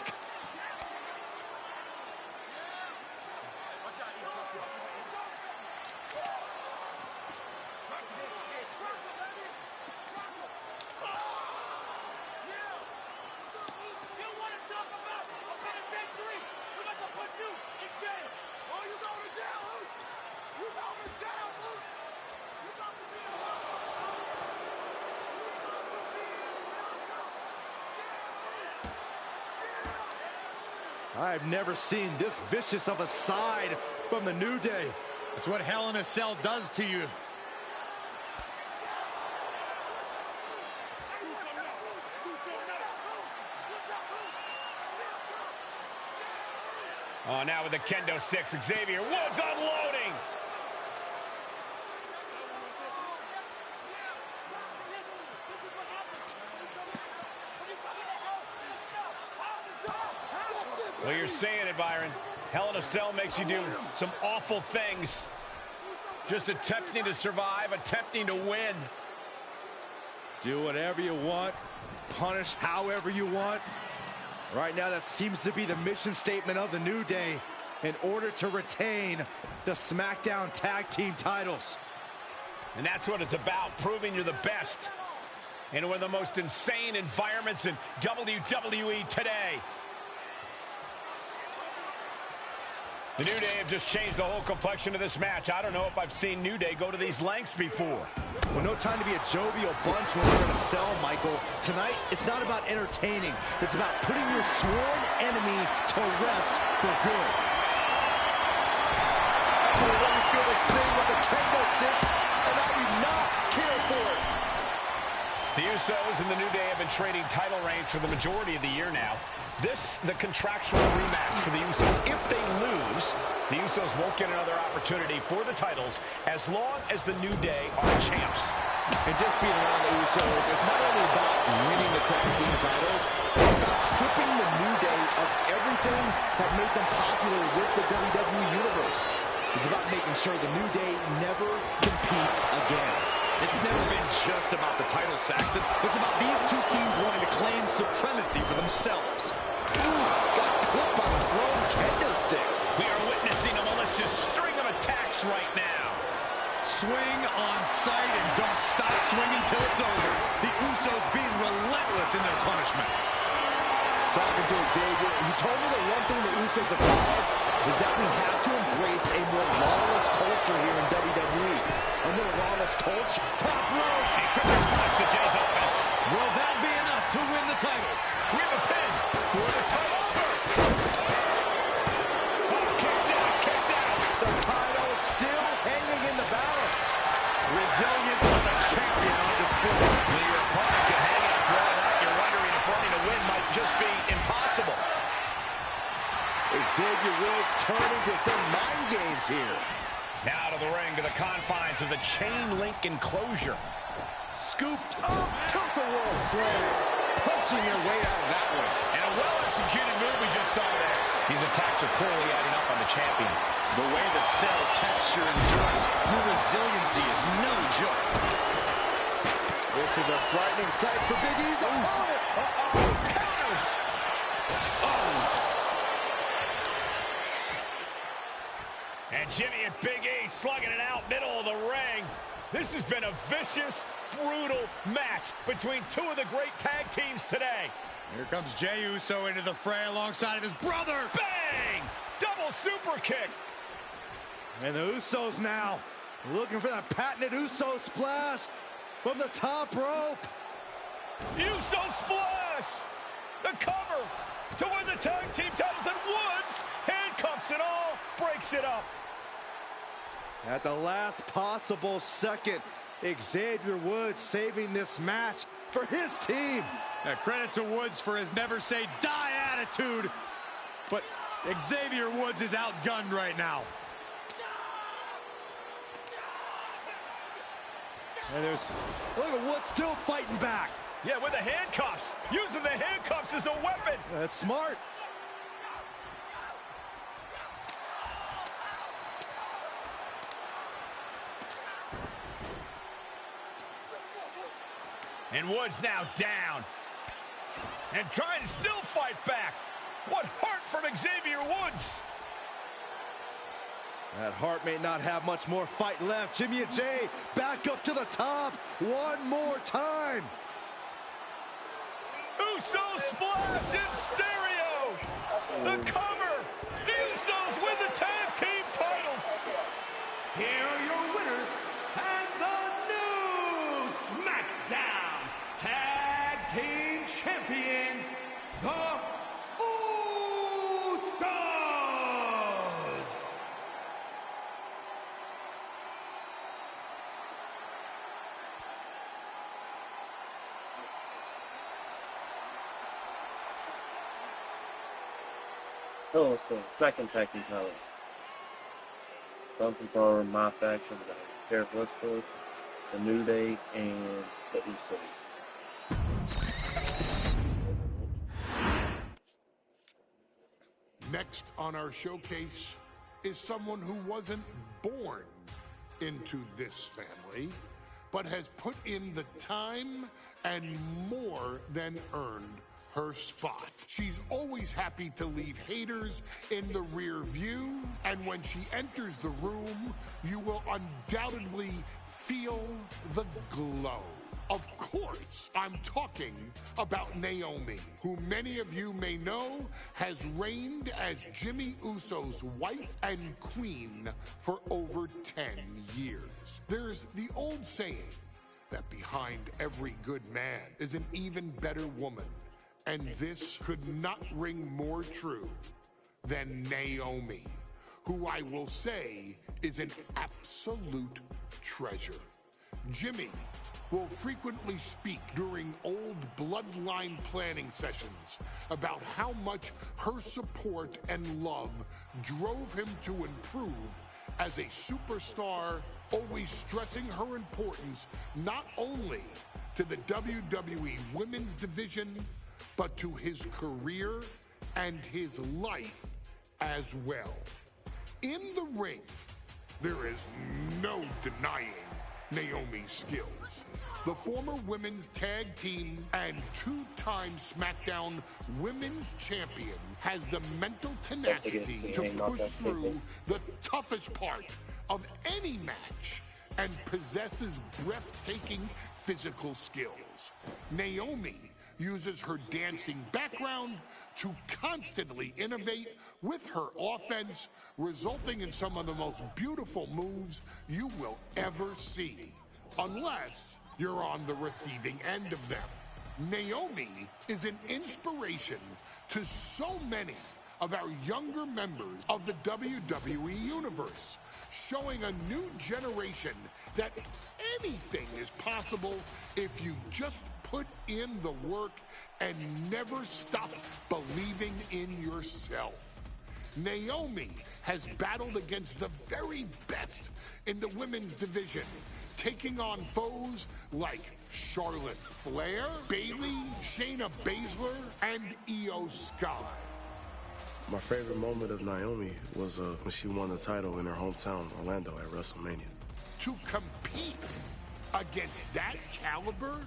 I've never seen this vicious of a side from the New Day. That's what Hell in a Cell does to you. Oh, now with the kendo sticks, Xavier Woods unloading. Well, you're saying it, Byron. Hell in a Cell makes you do some awful things. Just attempting to survive, attempting to win. Do whatever you want, punish however you want. Right now, that seems to be the mission statement of the New Day in order to retain the SmackDown Tag Team titles. And that's what it's about, proving you're the best in one of the most insane environments in WWE today. The New Day have just changed the whole complexion of this match. I don't know if I've seen New Day go to these lengths before. Well, no time to be a jovial bunch when you're in a cell, Michael. Tonight, it's not about entertaining. It's about putting your sworn enemy to rest for good. I can really feel the sting with the kendo stick, and I do not care for it. The Usos and the New Day have been trading title reigns for the majority of the year now. This, the contractual rematch for the Usos. If they lose, the Usos won't get another opportunity for the titles as long as the New Day are champs. And just being around the Usos, it's not only about winning the tag team titles, it's about stripping the New Day of everything that made them popular with the WWE Universe. It's about making sure the New Day never competes again. It's never been just about the title, Saxton. It's about these two teams wanting to claim supremacy for themselves. Ooh, got clipped by the thrown kendo stick. We are witnessing a malicious string of attacks right now. Swing on sight and don't stop swinging till it's over. The Usos being relentless in their punishment. Talking to Xavier, he told me the one thing the Usos have taught us is that we have to embrace a more lawless culture here in WWE. A more lawless culture. Top rope. A quick response to Jay's offense. Will that be enough to win the titles? We have a pin for the title. Kicks out. The title still hanging in the balance. Resilience of a champion on display. When your opponent can hang after all that, you're wondering if running a win might just be impossible. Xavier Woods turning to some mind games here. Now to the ring, to the confines of the chain link enclosure. Scooped up, tilt-a-whirl slam. Punching their way out of that one. And a well-executed move we just saw there. These attacks are clearly adding up on the champion. The way the cell tests your endurance, your resiliency is no joke. This is a frightening sight for Big E's opponent. Counters! And Jimmy and Big E slugging it out middle of the ring. This has been a vicious, brutal match between two of the great tag teams today. Here comes Jey Uso into the fray alongside of his brother. Bang! Double super kick. And the Usos now looking for that patented Uso splash from the top rope. Uso splash! The cover to win the tag team titles, and Woods handcuffs it all, breaks it up. At the last possible second, Xavier Woods saving this match for his team. Credit to Woods for his never say die attitude, but Xavier Woods is outgunned right now. And look at Woods still fighting back. Yeah, with the handcuffs. Using the handcuffs as a weapon. That's smart. And Woods now down. And trying to still fight back. What heart from Xavier Woods. That Hart may not have much more fight left. Jimmy and Jay back up to the top one more time. Uso splash in stereo. The cover. The Usos win the tag team titles. Here are your winners and the new SmackDown Tag Team Champions, the Usos. Oh, so SmackDown Tag Team titles. Something for my faction, the Derek Westbrook, the New Day, and the Usos. Next on our showcase is someone who wasn't born into this family, but has put in the time and more than earned her spot. She's always happy to leave haters in the rear view, and when she enters the room, you will undoubtedly feel the glow. Of course, I'm talking about Naomi, who many of you may know has reigned as Jimmy Uso's wife and queen for over 10 years. There's the old saying that behind every good man is an even better woman. And this could not ring more true than Naomi, who I will say is an absolute treasure. Jimmy will frequently speak during old Bloodline planning sessions about how much her support and love drove him to improve as a superstar, always stressing her importance not only to the WWE Women's Division, but to his career and his life as well. In the ring, there is no denying Naomi's skills. The former women's tag team and two-time SmackDown Women's Champion has the mental tenacity to push through the toughest part of any match and possesses breathtaking physical skills. Naomi uses her dancing background to constantly innovate with her offense, resulting in some of the most beautiful moves you will ever see, unless you're on the receiving end of them. Naomi is an inspiration to so many of our younger members of the WWE Universe, showing a new generation that anything is possible if you just put in the work and never stop believing in yourself. Naomi has battled against the very best in the women's division, taking on foes like Charlotte Flair, Bayley, Shayna Baszler, and Io Sky. My favorite moment of Naomi was when she won the title in her hometown, Orlando, at WrestleMania. To compete against that caliber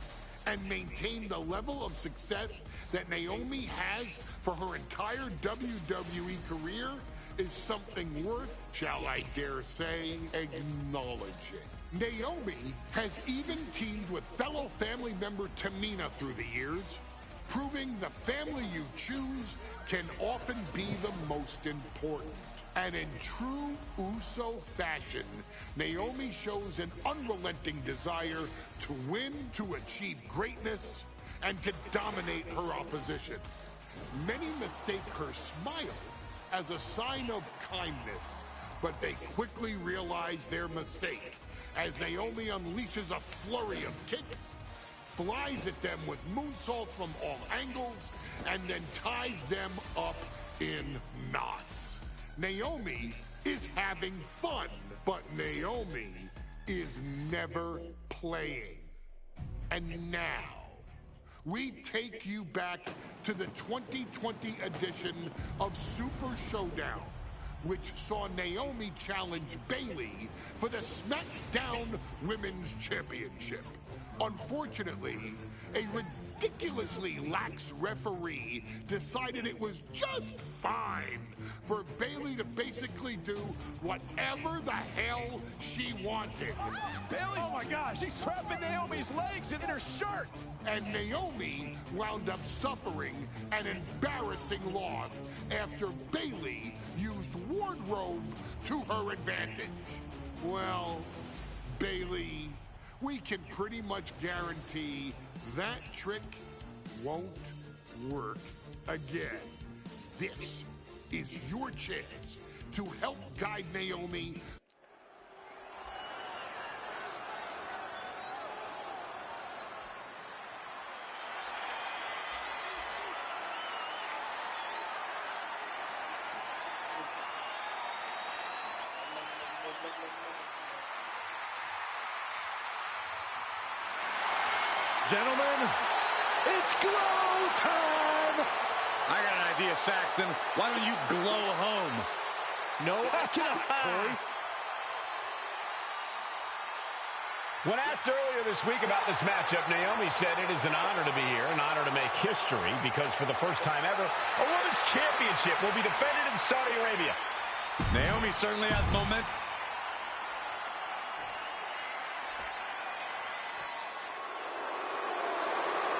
and maintain the level of success that Naomi has for her entire WWE career is something worth, shall I dare say, acknowledging. Naomi has even teamed with fellow family member Tamina through the years, proving the family you choose can often be the most important. And in true Uso fashion, Naomi shows an unrelenting desire to win, to achieve greatness, and to dominate her opposition. Many mistake her smile as a sign of kindness, but they quickly realize their mistake as Naomi unleashes a flurry of kicks, flies at them with moonsaults from all angles, and then ties them up in knots. Naomi is having fun, but Naomi is never playing. And now, we take you back to the 2020 edition of Super Showdown, which saw Naomi challenge Bayley for the SmackDown Women's Championship. Unfortunately, a ridiculously lax referee decided it was just fine for Bayley to basically do whatever the hell she wanted. Oh my gosh, she's trapping Naomi's legs in her shirt. And Naomi wound up suffering an embarrassing loss after Bayley used wardrobe to her advantage. Well, Bayley, we can pretty much guarantee that trick won't work again. This is your chance to help guide Naomi . Gentlemen, it's glow time! I got an idea, Saxton. Why don't you glow home? No, I cannot, Corey. When asked earlier this week about this matchup, Naomi said it is an honor to be here, an honor to make history, because for the first time ever, a women's championship will be defended in Saudi Arabia. Naomi certainly has momentum.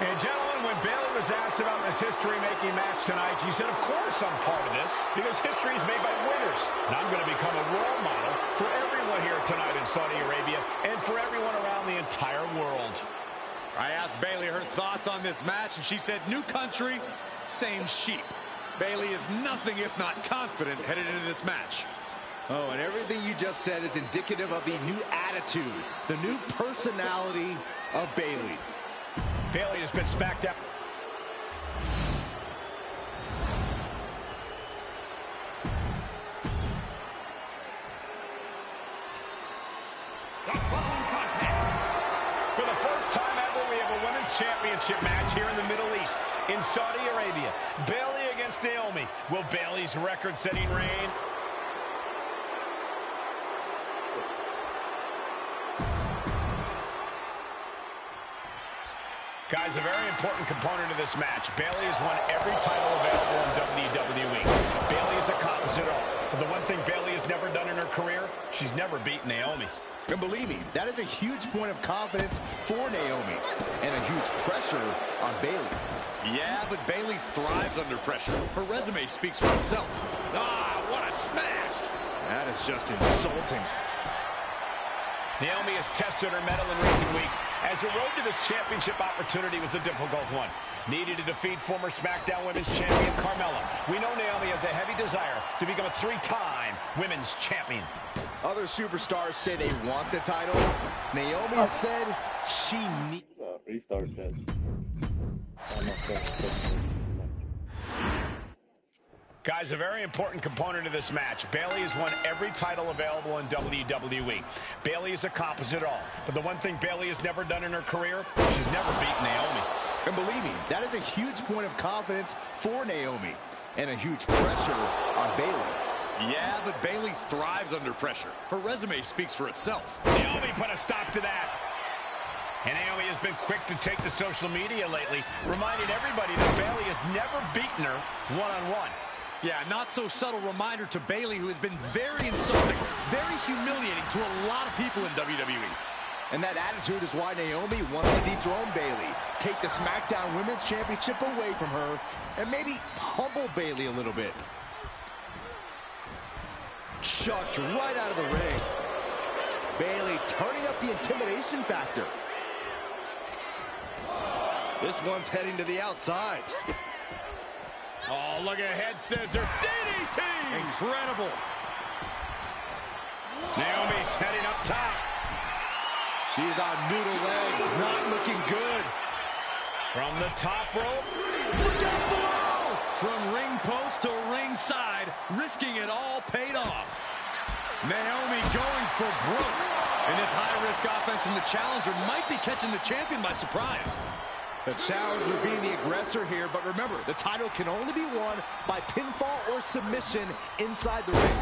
And gentlemen, when Bayley was asked about this history-making match tonight, she said, of course I'm part of this, because history is made by winners. And I'm going to become a role model for everyone here tonight in Saudi Arabia and for everyone around the entire world. I asked Bayley her thoughts on this match, and she said, new country, same sheep. Bayley is nothing if not confident headed into this match. Oh, and everything you just said is indicative of the new attitude, the new personality of Bayley. Bayley has been smacked up. The following contest. For the first time ever, we have a women's championship match here in the Middle East, in Saudi Arabia. Bayley against Naomi. Will Bayley's record-setting reign? Guys, a very important component of this match. Bayley has won every title available in WWE. Bayley has accomplished it all. But the one thing Bayley has never done in her career, she's never beaten Naomi. And believe me, that is a huge point of confidence for Naomi and a huge pressure on Bayley. Yeah, but Bayley thrives under pressure. Her resume speaks for itself. Ah, what a smash! That is just insulting. Naomi has tested her mettle in recent weeks, as the road to this championship opportunity was a difficult one. Needed to defeat former SmackDown Women's Champion Carmella. We know Naomi has a heavy desire to become a 3-time Women's Champion. Other superstars say they want the title. Naomi has said she needs... Restart that. Guys, a very important component of this match. Bayley has won every title available in WWE. Bayley has accomplished it all. But the one thing Bayley has never done in her career, she's never beaten Naomi. And believe me, that is a huge point of confidence for Naomi and a huge pressure on Bayley. Yeah, but Bayley thrives under pressure. Her resume speaks for itself. Naomi put a stop to that. And Naomi has been quick to take to social media lately, reminding everybody that Bayley has never beaten her one-on-one. Yeah, not so subtle reminder to Bayley, who has been very insulting, very humiliating to a lot of people in WWE. And that attitude is why Naomi wants to dethrone Bayley, take the SmackDown Women's Championship away from her, and maybe humble Bayley a little bit. Chucked right out of the ring. Bayley turning up the intimidation factor. This one's heading to the outside. Oh, look at head scissor. DDT! Incredible. Naomi's heading up top. She's on noodle legs, not looking good. From the top rope. Look out below! From ring post to ringside, risking it all paid off. Naomi going for broke. And this high-risk offense from the challenger might be catching the champion by surprise. The challenger being the aggressor here, but remember, the title can only be won by pinfall or submission inside the ring.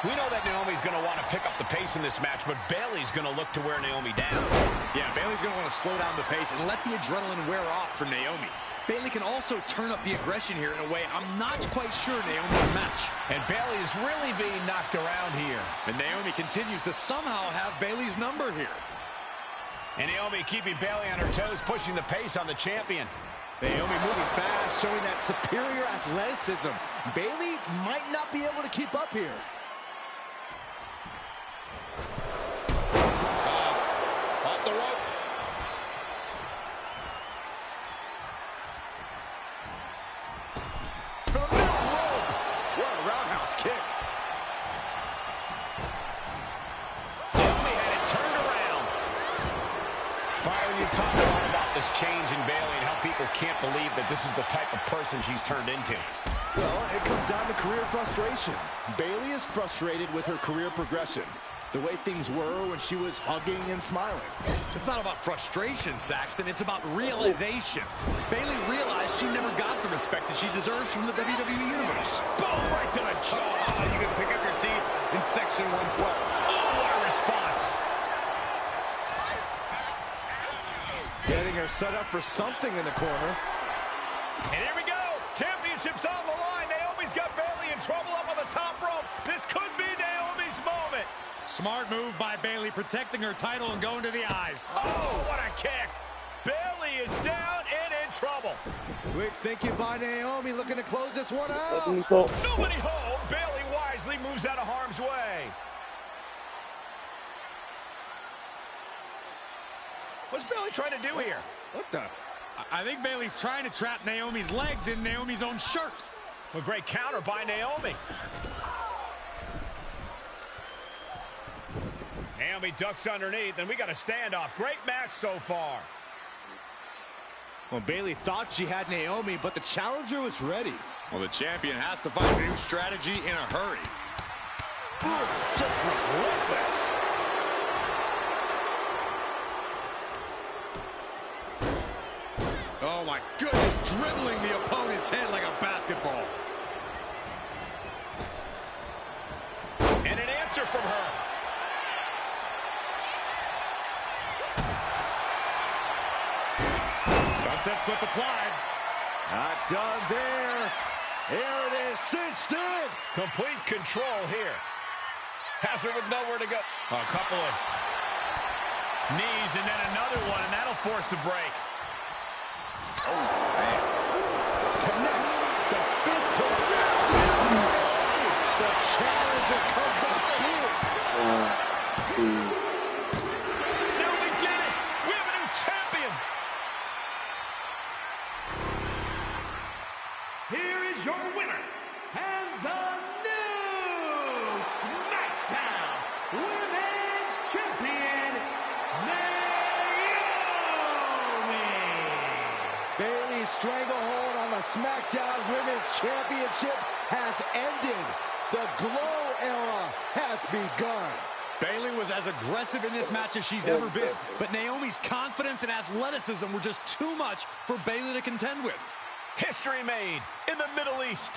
We know that Naomi's going to want to pick up the pace in this match, but Bayley's going to look to wear Naomi down. Yeah, Bayley's going to want to slow down the pace and let the adrenaline wear off for Naomi. Bayley can also turn up the aggression here in a way I'm not quite sure Naomi can match. And Bayley is really being knocked around here. And Naomi continues to somehow have Bayley's number here. And Naomi keeping Bayley on her toes, pushing the pace on the champion. Naomi moving fast, showing that superior athleticism. Bayley might not be able to keep up here. Off the rope. From the middle rope. What a roundhouse kick. Naomi had it turned around. Byron, you talk a lot about this change in Bayley and how people can't believe that this is the type of person she's turned into. Well, it comes down to career frustration. Bayley is frustrated with her career progression. The way things were when she was hugging and smiling. It's not about frustration, Saxton. It's about realization. Bayley realized she never got the respect that she deserves from the WWE Universe. Boom, right to the jaw. You can pick up your teeth in section 112. Oh, what a response. Getting her set up for something in the corner. And here we go. Championship's on the line. Naomi's got Bayley in trouble up on the top rope. This could be Naomi's moment. Smart move by Bayley, protecting her title and going to the eyes. Oh, what a kick. Bayley is down and in trouble. Quick thinking by Naomi, looking to close this one out. Nobody home. Bayley wisely moves out of harm's way. What's Bayley trying to do here? What the? I think Bayley's trying to trap Naomi's legs in Naomi's own shirt. A great counter by Naomi. Naomi ducks underneath, and we got a standoff. Great match so far. Well, Bayley thought she had Naomi, but the challenger was ready. Well, the champion has to find a new strategy in a hurry. Just relentless. Oh, my goodness, dribbling the opponent's head like a basketball. And an answer from her. Sunset flip applied. Not done there. There it is, cinched in. Complete control here. Has her with nowhere to go. A couple of knees and then another one, and that'll force the break. Oh, man. Connects the fist to the ground. The challenger comes up big. Now we did it. We have a new champion. Here is your winner, and the new SmackDown Women's Champion, Naomi. Bayley's stranglehold on the SmackDown Women's Championship has ended. The Glow era has begun. Bayley was as aggressive in this match as she's ever been, but Naomi's confidence and athleticism were just too much for Bayley to contend with. History made in the Middle East.